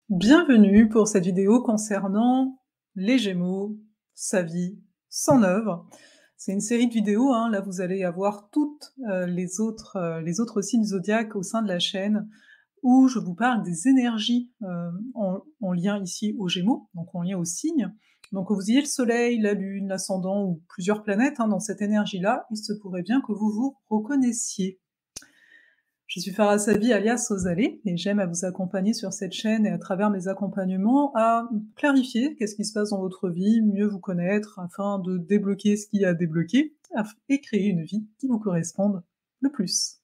Bienvenue pour cette vidéo concernant les Gémeaux, sa vie, son œuvre. C'est une série de vidéos, hein, là vous allez avoir toutes les autres signes zodiaques au sein de la chaîne, où je vous parle des énergies en lien ici aux Gémeaux, donc en lien aux signes. Donc que vous ayez le Soleil, la Lune, l'Ascendant ou plusieurs planètes dans cette énergie-là, il se pourrait bien que vous vous reconnaissiez. Je suis Farah Sabi alias Rosalie et j'aime à vous accompagner sur cette chaîne et à travers mes accompagnements à clarifier qu'est-ce qui se passe dans votre vie, mieux vous connaître afin de débloquer ce qu'il y a à débloquer et créer une vie qui vous corresponde le plus.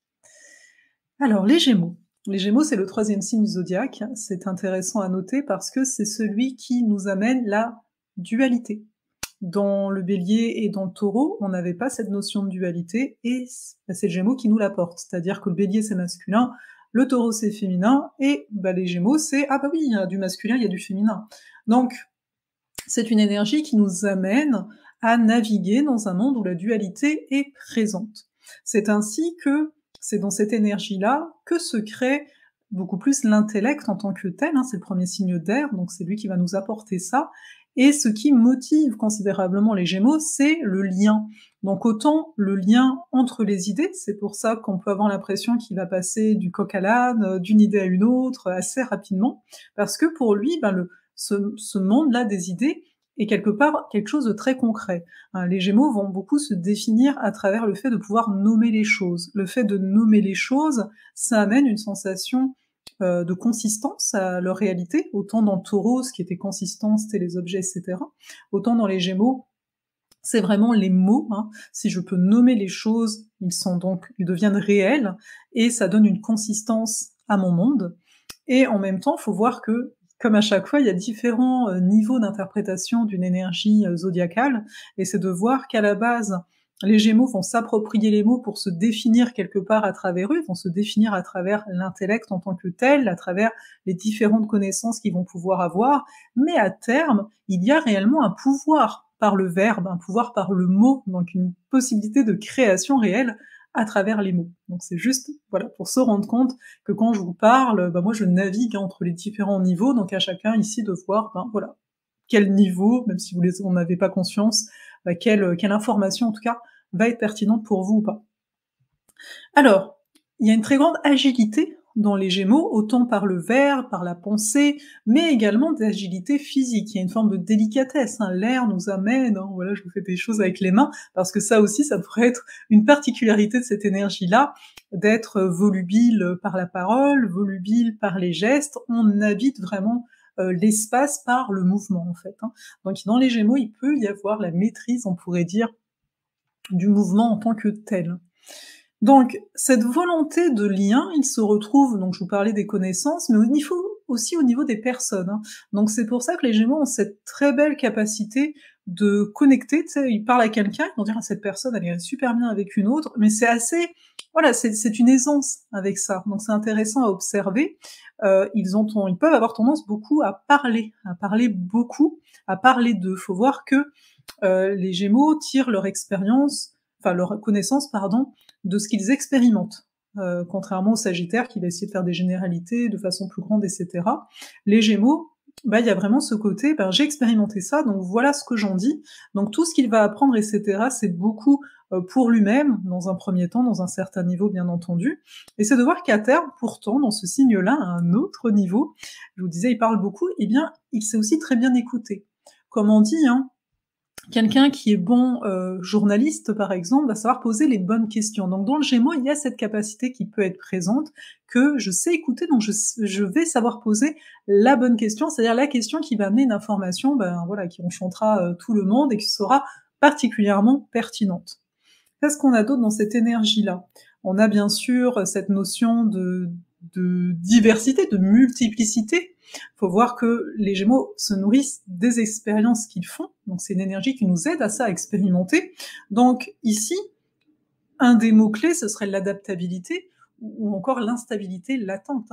Alors les Gémeaux. Les Gémeaux, c'est le troisième signe du zodiaque. C'est intéressant à noter parce que c'est celui qui nous amène la dualité. Dans le Bélier et dans le Taureau, on n'avait pas cette notion de dualité et c'est le Gémeaux qui nous l'apporte. C'est-à-dire que le Bélier, c'est masculin, le Taureau, c'est féminin et les Gémeaux, c'est « Ah bah oui, il y a du masculin, il y a du féminin ». Donc, c'est une énergie qui nous amène à naviguer dans un monde où la dualité est présente. C'est ainsi que c'est dans cette énergie-là que se crée beaucoup plus l'intellect en tant que tel, c'est le premier signe d'air, donc c'est lui qui va nous apporter ça, et ce qui motive considérablement les Gémeaux, c'est le lien. Donc autant le lien entre les idées, c'est pour ça qu'on peut avoir l'impression qu'il va passer du coq à l'âne, d'une idée à une autre, assez rapidement, parce que pour lui, ce monde-là des idées est quelque part quelque chose de très concret. Les Gémeaux vont beaucoup se définir à travers le fait de pouvoir nommer les choses. Le fait de nommer les choses, ça amène une sensation de consistance à leur réalité, autant dans le Taureau, ce qui était consistant, c'était les objets, etc., autant dans les Gémeaux, c'est vraiment les mots, si je peux nommer les choses, ils deviennent réels, et ça donne une consistance à mon monde, et en même temps, il faut voir que, comme à chaque fois, il y a différents niveaux d'interprétation d'une énergie zodiacale, et c'est de voir qu'à la base, les Gémeaux vont s'approprier les mots pour se définir quelque part à travers eux, vont se définir à travers l'intellect en tant que tel, à travers les différentes connaissances qu'ils vont pouvoir avoir, mais à terme, il y a réellement un pouvoir par le verbe, un pouvoir par le mot, donc une possibilité de création réelle à travers les mots. Donc c'est juste, voilà, pour se rendre compte que quand je vous parle, moi je navigue entre les différents niveaux, donc à chacun ici de voir, voilà, quel niveau, même si vous n'en avez pas conscience, quelle information en tout cas va être pertinente pour vous ou pas. Alors, il y a une très grande agilité dans les Gémeaux, autant par le verbe, par la pensée, mais également d'agilité physique. Il y a une forme de délicatesse, l'air nous amène, voilà, je vous fais des choses avec les mains, parce que ça aussi, ça pourrait être une particularité de cette énergie-là, d'être volubile par la parole, volubile par les gestes, on habite vraiment l'espace par le mouvement, en fait. Donc dans les Gémeaux, il peut y avoir la maîtrise, on pourrait dire, du mouvement en tant que tel. Donc, cette volonté de lien, il se retrouve, donc je vous parlais des connaissances, mais aussi au niveau des personnes. Donc c'est pour ça que les Gémeaux ont cette très belle capacité de connecter, tu sais, ils parlent à quelqu'un, ils vont dire: «Ah, cette personne, elle irait super bien avec une autre», mais c'est assez, voilà, c'est une aisance avec ça, donc c'est intéressant à observer. Ils peuvent avoir tendance beaucoup à parler beaucoup, à parler d'eux. Faut voir que, les Gémeaux tirent leur connaissance, pardon, de ce qu'ils expérimentent. Contrairement au Sagittaire qui va essayer de faire des généralités de façon plus grande, etc. Les Gémeaux, il y a vraiment ce côté, j'ai expérimenté ça, donc voilà ce que j'en dis. Donc tout ce qu'il va apprendre, etc., c'est beaucoup pour lui-même, dans un premier temps, dans un certain niveau, bien entendu. Et c'est de voir qu'à terme, pourtant, dans ce signe-là, à un autre niveau, je vous disais, il parle beaucoup, eh bien, il sait aussi très bien écouter. Comme on dit, quelqu'un qui est bon journaliste, par exemple, va savoir poser les bonnes questions. Donc dans le Gémeaux, il y a cette capacité qui peut être présente, que je sais écouter, donc je vais savoir poser la bonne question, c'est-à-dire la question qui va amener une information, voilà, qui enchantera tout le monde et qui sera particulièrement pertinente. Qu'est-ce qu'on a d'autre dans cette énergie-là? On a bien sûr cette notion de diversité, de multiplicité. Faut voir que les Gémeaux se nourrissent des expériences qu'ils font, donc c'est une énergie qui nous aide à ça, à expérimenter. Donc ici, un des mots-clés, ce serait l'adaptabilité ou encore l'instabilité latente.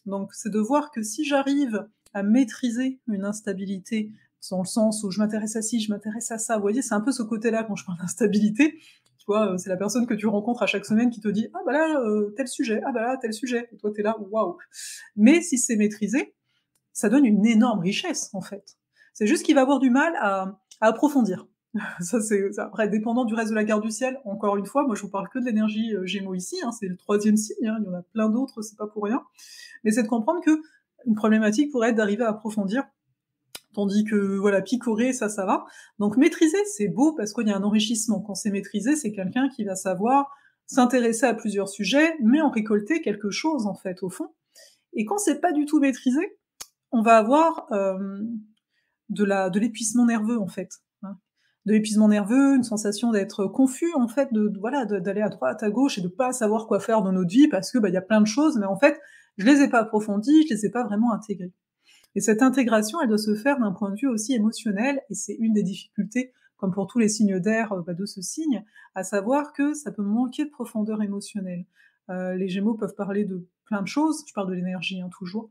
Donc c'est de voir que si j'arrive à maîtriser une instabilité, dans le sens où je m'intéresse à ci, je m'intéresse à ça, vous voyez, c'est un peu ce côté-là quand je parle d'instabilité, tu vois, c'est la personne que tu rencontres à chaque semaine qui te dit: «Ah bah là, tel sujet, ah bah là, tel sujet», et toi t'es là: «Waouh!» Mais si c'est maîtrisé, ça donne une énorme richesse, en fait. C'est juste qu'il va avoir du mal à approfondir. Ça, c'est après, dépendant du reste de la carte du ciel, encore une fois, moi, je vous parle que de l'énergie, Gémeaux ici, hein, c'est le 3e signe, hein, il y en a plein d'autres, c'est pas pour rien. Mais c'est de comprendre qu'une problématique pourrait être d'arriver à approfondir, tandis que, voilà, picorer, ça va. Donc maîtriser, c'est beau parce qu'il y a un enrichissement. Quand c'est maîtrisé, c'est quelqu'un qui va savoir s'intéresser à plusieurs sujets, mais en récolter quelque chose, en fait, au fond. Et quand c'est pas du tout maîtrisé, on va avoir, de l'épuisement nerveux, en fait, hein. De l'épuisement nerveux, une sensation d'être confus, en fait, voilà, d'aller à droite, à gauche et de pas savoir quoi faire dans notre vie parce que, bah, il y a plein de choses, mais en fait, je les ai pas approfondies, je les ai pas vraiment intégrées. Et cette intégration, elle doit se faire d'un point de vue aussi émotionnel, et c'est une des difficultés, comme pour tous les signes d'air, bah, de ce signe, à savoir que ça peut manquer de profondeur émotionnelle. Les Gémeaux peuvent parler de plein de choses, je parle de l'énergie, hein, toujours,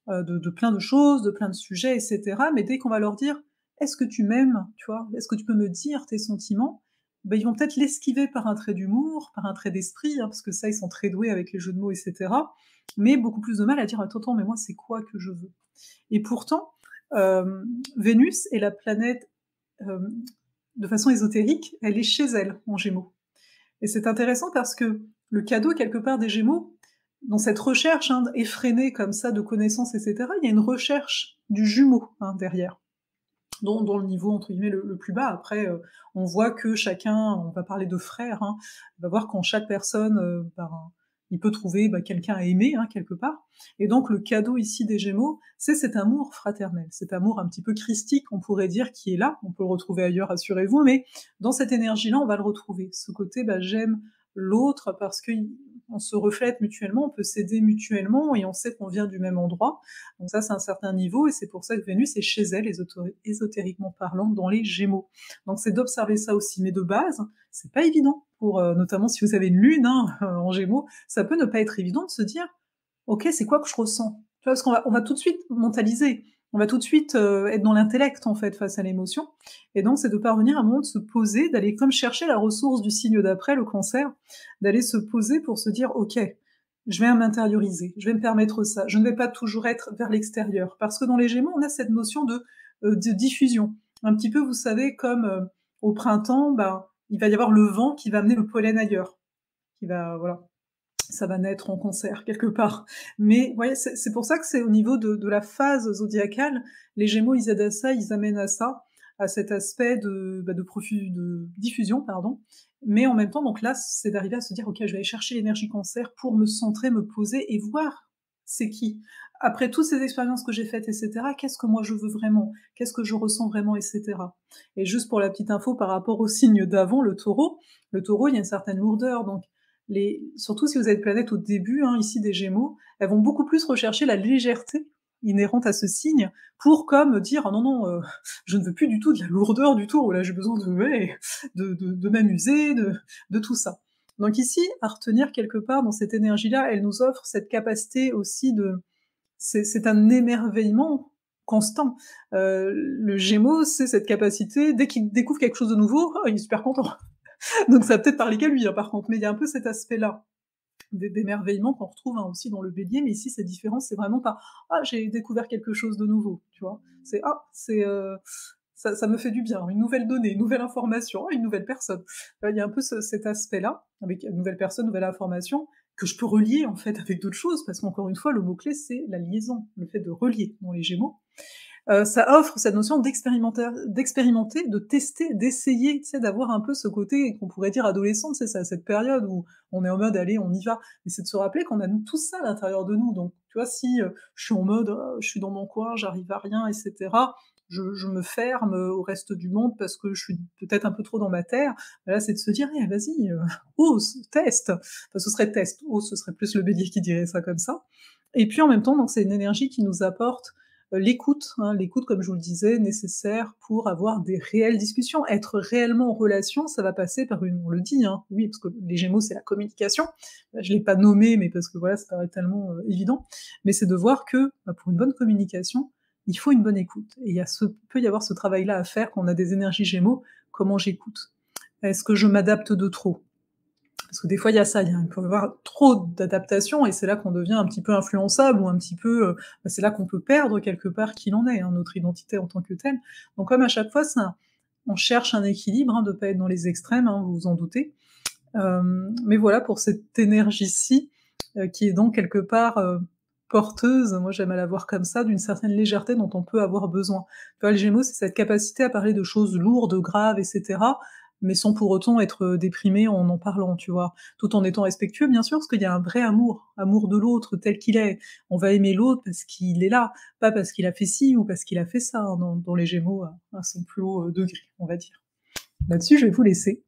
de plein de choses, de plein de sujets, et cetera. Mais dès qu'on va leur dire: «Est-ce que tu m'aimes?» Tu vois? «Est-ce que tu peux me dire tes sentiments?» Bah, ils vont peut-être l'esquiver par un trait d'humour, par un trait d'esprit, hein, parce que ça, ils sont très doués avec les jeux de mots, et cetera. Mais beaucoup plus de mal à dire: «Attends, attends, mais moi, c'est quoi que je veux?» Et pourtant, Vénus est la planète, hem, de façon ésotérique, elle est chez elle, en Gémeaux. Et c'est intéressant parce que le cadeau, quelque part, des Gémeaux, dans cette recherche, hein, effrénée comme ça de connaissances, et cetera, il y a une recherche du jumeau, hein, derrière, dans le niveau entre guillemets «le plus bas». Après, on voit que chacun, on va parler de frères, hein, on va voir qu'en chaque personne, ben, il peut trouver, bah, quelqu'un à aimer, hein, quelque part. Et donc le cadeau ici des Gémeaux, c'est cet amour fraternel, cet amour un petit peu christique, on pourrait dire, qui est là. On peut le retrouver ailleurs, rassurez-vous, mais dans cette énergie-là, on va le retrouver. Ce côté, bah, j'aime l'autre parce qu'on se reflète mutuellement, on peut s'aider mutuellement et on sait qu'on vient du même endroit. Donc ça, c'est un certain niveau, et c'est pour ça que Vénus est chez elle, ésotériquement parlant, dans les Gémeaux. Donc c'est d'observer ça aussi. Mais de base, c'est pas évident pour, notamment si vous avez une lune, hein, en Gémeaux, ça peut ne pas être évident de se dire: «OK, c'est quoi que je ressens?» Tu vois? Parce qu'on va tout de suite mentaliser. On va tout de suite, être dans l'intellect, en fait, face à l'émotion. Et donc c'est de parvenir à un moment de se poser, d'aller comme chercher la ressource du signe d'après, le Cancer, d'aller se poser pour se dire: «OK, je vais m'intérioriser, je vais me permettre ça, je ne vais pas toujours être vers l'extérieur». Parce que dans les Gémeaux, on a cette notion de diffusion. Un petit peu, vous savez, comme, au printemps, ben, il va y avoir le vent qui va amener le pollen ailleurs, qui va voilà, ça va naître en concert quelque part. Mais vous voyez, c'est pour ça que c'est au niveau de la phase zodiacale, les Gémeaux, ils aident à ça, ils amènent à ça, à cet aspect de, bah, de diffusion, pardon. Mais en même temps, donc là, c'est d'arriver à se dire: «OK, je vais aller chercher l'énergie Cancer pour me centrer, me poser et voir c'est qui. Après toutes ces expériences que j'ai faites, et cetera, qu'est-ce que moi je veux vraiment? Qu'est-ce que je ressens vraiment, et cetera?» Et juste pour la petite info par rapport au signe d'avant, le Taureau, il y a une certaine lourdeur, donc surtout si vous avez une planète au début, hein, ici des Gémeaux, elles vont beaucoup plus rechercher la légèreté inhérente à ce signe pour comme dire: «Ah non, non, je ne veux plus du tout de la lourdeur du tout, là j'ai besoin de ouais, de m'amuser, de tout ça». Donc ici, à retenir quelque part dans cette énergie-là, elle nous offre cette capacité aussi de c'est un émerveillement constant. Le Gémeaux, c'est cette capacité, dès qu'il découvre quelque chose de nouveau, oh, il est super content. Donc ça va peut-être parler qu'à lui, hein, par contre, mais il y a un peu cet aspect-là d'émerveillement qu'on retrouve, hein, aussi dans le Bélier, mais ici c'est différent, c'est vraiment pas: «Ah, j'ai découvert quelque chose de nouveau», tu vois? C'est: «Ah, ça me fait du bien, une nouvelle donnée, une nouvelle information, ah, une nouvelle personne». Il y a un peu cet aspect-là, avec une nouvelle personne, nouvelle information, que je peux relier, en fait, avec d'autres choses, parce qu'encore une fois, le mot-clé, c'est la liaison, le fait de relier dans les Gémeaux. Ça offre cette notion d'expérimenter, de tester, d'essayer, tu sais, d'avoir un peu ce côté qu'on pourrait dire adolescent, tu sais, c'est à cette période où on est en mode: «Allez, on y va». Mais c'est de se rappeler qu'on a nous tous ça à l'intérieur de nous, donc tu vois, si, je suis en mode: je suis dans mon coin, j'arrive à rien, et cetera», je me ferme, au reste du monde parce que je suis peut-être un peu trop dans ma terre, bah là, c'est de se dire: «Eh vas-y, ose, teste». Enfin, ce serait test, ose, ce serait plus le Bélier qui dirait ça comme ça. Et puis en même temps, donc c'est une énergie qui nous apporte l'écoute, hein, l'écoute, comme je vous le disais, nécessaire pour avoir des réelles discussions. Être réellement en relation, ça va passer par une on le dit, hein, oui, parce que les Gémeaux, c'est la communication. Je l'ai pas nommé, mais parce que voilà, ça paraît tellement, évident. Mais c'est de voir que, bah, pour une bonne communication, il faut une bonne écoute. Et peut y avoir ce travail-là à faire quand on a des énergies Gémeaux. Comment j'écoute? Est-ce que je m'adapte de trop? Parce que des fois, il y a ça, il peut y avoir trop d'adaptation et c'est là qu'on devient un petit peu influençable ou un petit peu, c'est là qu'on peut perdre quelque part qui l'on est, hein, notre identité en tant que telle. Donc comme à chaque fois, on cherche un équilibre, hein, de pas être dans les extrêmes, hein, vous vous en doutez. Mais voilà, pour cette énergie-ci, qui est donc quelque part, porteuse, moi j'aime à la voir comme ça, d'une certaine légèreté dont on peut avoir besoin. Tu vois, le Gémeaux, c'est cette capacité à parler de choses lourdes, graves et cetera, mais sans pour autant être, déprimé en parlant, tu vois? Tout en étant respectueux, bien sûr, parce qu'il y a un vrai amour, amour de l'autre tel qu'il est. On va aimer l'autre parce qu'il est là, pas parce qu'il a fait ci ou parce qu'il a fait ça, hein, dans les Gémeaux à son plus haut, degré, on va dire. Là-dessus, je vais vous laisser.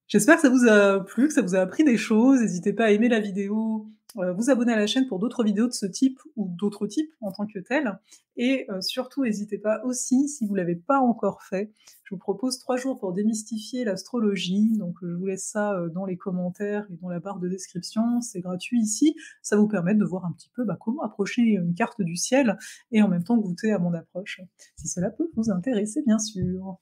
J'espère que ça vous a plu, que ça vous a appris des choses. N'hésitez pas à aimer la vidéo, vous abonner à la chaîne pour d'autres vidéos de ce type ou d'autres types en tant que tels et surtout n'hésitez pas aussi, si vous l'avez pas encore fait, je vous propose 3 jours pour démystifier l'astrologie, donc je vous laisse ça, dans les commentaires et dans la barre de description, c'est gratuit ici. Ça va vous permettre de voir un petit peu, comment approcher une carte du ciel et en même temps goûter à mon approche, si cela peut vous intéresser bien sûr.